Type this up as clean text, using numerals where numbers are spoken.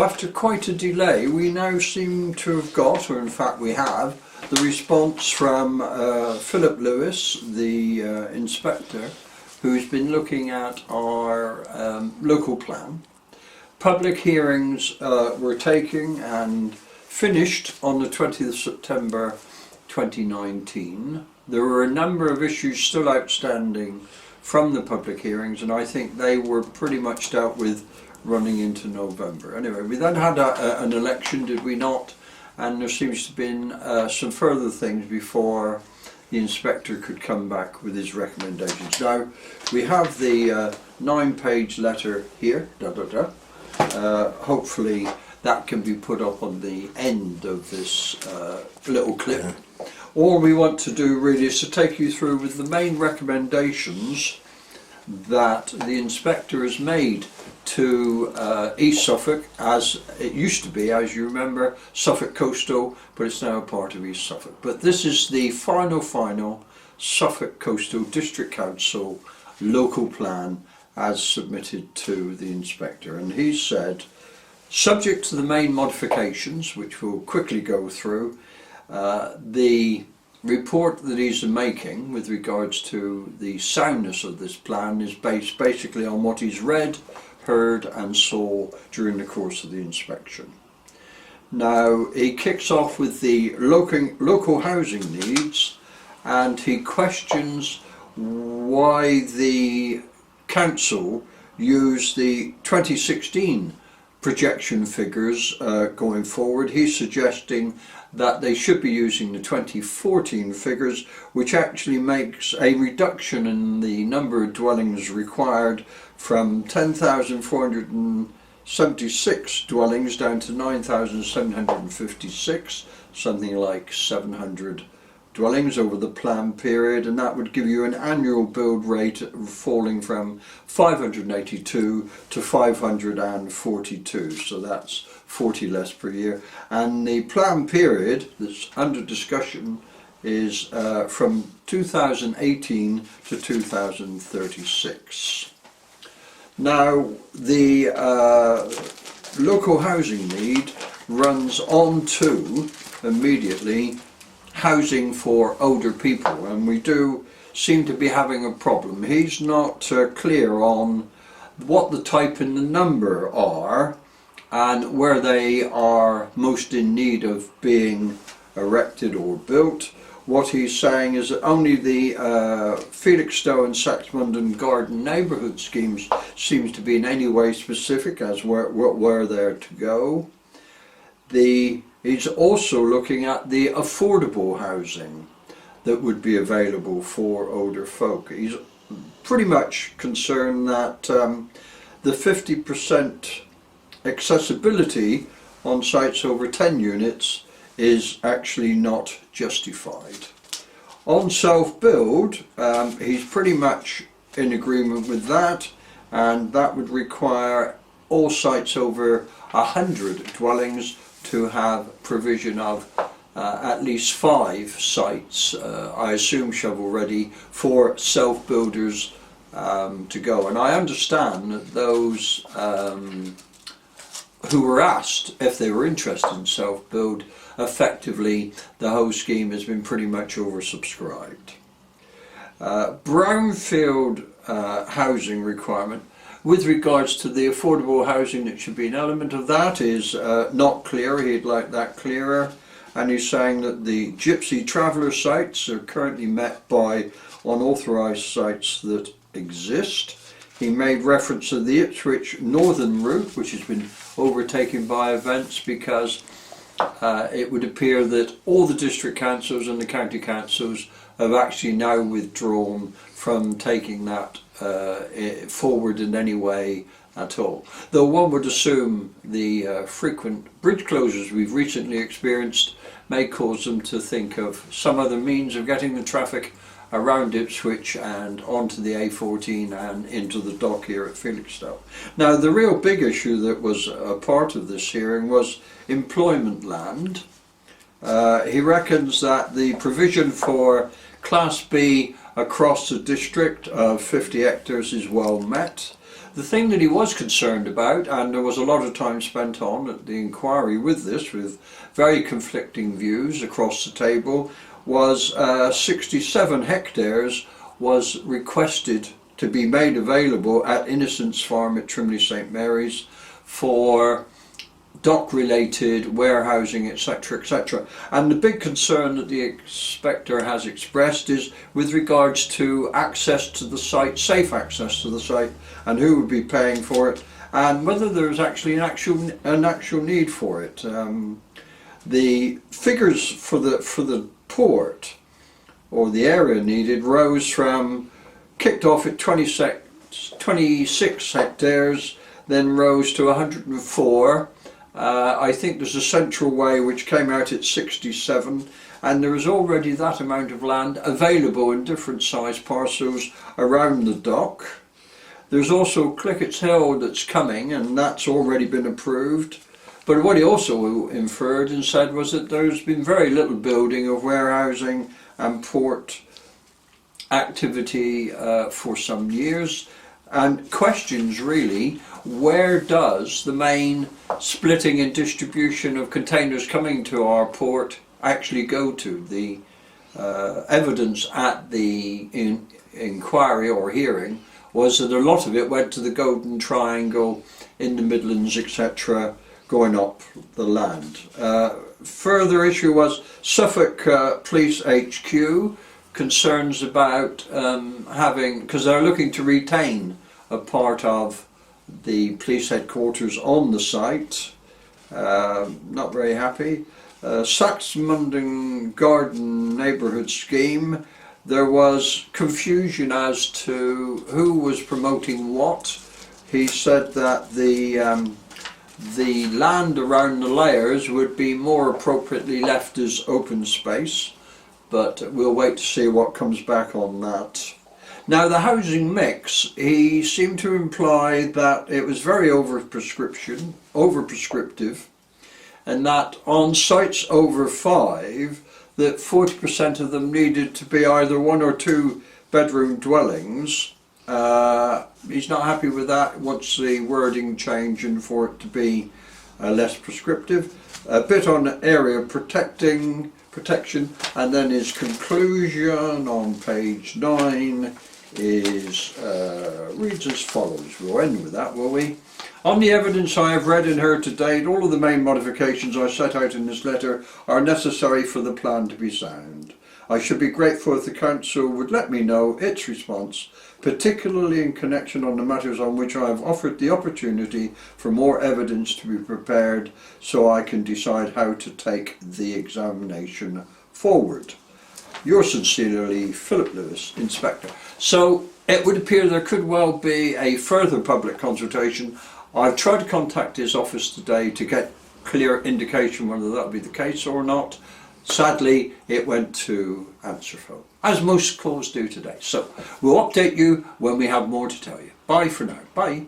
after quite a delay, we now seem to have got, or in fact we have, the response from Philip Lewis, the inspector, who's been looking at our local plan. Public hearings were taken and finished on the 20th of September 2019. There were a number of issues still outstanding from the public hearings, and I think they were pretty much dealt with running into November. Anyway, we then had an election, did we not? And there seems to have been some further things before the inspector could come back with his recommendations. Now, we have the 9-page letter here, hopefully that can be put up on the end of this little clip. Yeah. All we want to do really is to take you through with the main recommendations that the inspector has made to East Suffolk, as it used to be, as you remember, Suffolk Coastal, but it's now a part of East Suffolk. But this is the final Suffolk Coastal District Council local plan as submitted to the inspector. And he said, subject to the main modifications, which we'll quickly go through, the report that he's making with regards to the soundness of this plan is based basically on what he's read, heard and saw during the course of the inspection. Now, he kicks off with the local housing needs, and he questions why the council used the 2016 projection figures going forward. He's suggesting that they should be using the 2014 figures, which actually makes a reduction in the number of dwellings required from 10,476 dwellings down to 9,756, something like 700 dwellings over the planned period, and that would give you an annual build rate falling from 582 to 542, so that's 40 less per year. And the planned period that's under discussion is from 2018 to 2036. Now, the local housing need runs on to immediately housing for older people, and we do seem to be having a problem. He's not clear on what the type and the number are and where they are most in need of being erected or built. What he's saying is that only the Felixstowe and Saxmundham Garden neighbourhood schemes seems to be in any way specific as where they're to go. He's also looking at the affordable housing that would be available for older folk. He's pretty much concerned that the 50% accessibility on sites over 10 units is actually not justified. On self-build, he's pretty much in agreement with that, and that would require all sites over 100 dwellings to have provision of at least 5 sites, I assume shovel-ready, for self-builders to go. And I understand that those who were asked if they were interested in self-build, effectively the whole scheme has been pretty much oversubscribed. Brownfield housing requirement, with regards to the affordable housing that should be an element of that, is not clear. He'd like that clearer. And he's saying that the gypsy traveller sites are currently met by unauthorised sites that exist. He made reference to the Ipswich Northern route, which has been overtaken by events because it would appear that all the district councils and the county councils have actually now withdrawn from taking that forward in any way at all. Though one would assume the frequent bridge closures we've recently experienced may cause them to think of some other means of getting the traffic around Ipswich and onto the A14 and into the dock here at Felixstowe. Now, the real big issue that was a part of this hearing was employment land. He reckons that the provision for Class B across a district of 50 hectares is well met. The thing that he was concerned about, and there was a lot of time spent on at the inquiry with this, with very conflicting views across the table, was 67 hectares was requested to be made available at Innocence Farm at Trimley St Mary's for dock-related warehousing, etc., etc. And the big concern that the inspector has expressed is with regards to access to the site, safe access to the site, and who would be paying for it, and whether there's actually an actual need for it. The figures for the port, or the area needed, kicked off at 26 hectares, then rose to 104. I think there's a central way which came out at 67, and there is already that amount of land available in different size parcels around the dock. There's also Clickett's Hill that's coming, and that's already been approved. But what he also inferred and said was that there's been very little building of warehousing and port activity for some years, and questions really, where does the main splitting and distribution of containers coming to our port actually go to? The evidence at the inquiry or hearing was that a lot of it went to the Golden Triangle in the Midlands, etc., going up the land. Further issue was Suffolk Police HQ, concerns about because they're looking to retain a part of the police headquarters on the site. Not very happy. Saxmundham Garden neighbourhood scheme, there was confusion as to who was promoting what. He said that the land around the layers would be more appropriately left as open space, but we'll wait to see what comes back on that. Now, the housing mix, he seemed to imply that it was very over-prescriptive, and that on sites over 5, that 40% of them needed to be either 1 or 2 bedroom dwellings. He's not happy with that, wants the wording change and for it to be less prescriptive. A bit on area protection, and then his conclusion on page 9 is reads as follows. We'll end with that, will we? On the evidence I have read and heard to date, all of the main modifications I set out in this letter are necessary for the plan to be sound. I should be grateful if the Council would let me know its response, particularly in connection on the matters on which I have offered the opportunity for more evidence to be prepared, so I can decide how to take the examination forward. Yours sincerely, Philip Lewis, Inspector. So it would appear there could well be a further public consultation. I've tried to contact his office today to get clear indication whether that will be the case or not. Sadly, it went to answer phone, as most calls do today. So we'll update you when we have more to tell you. Bye for now. Bye.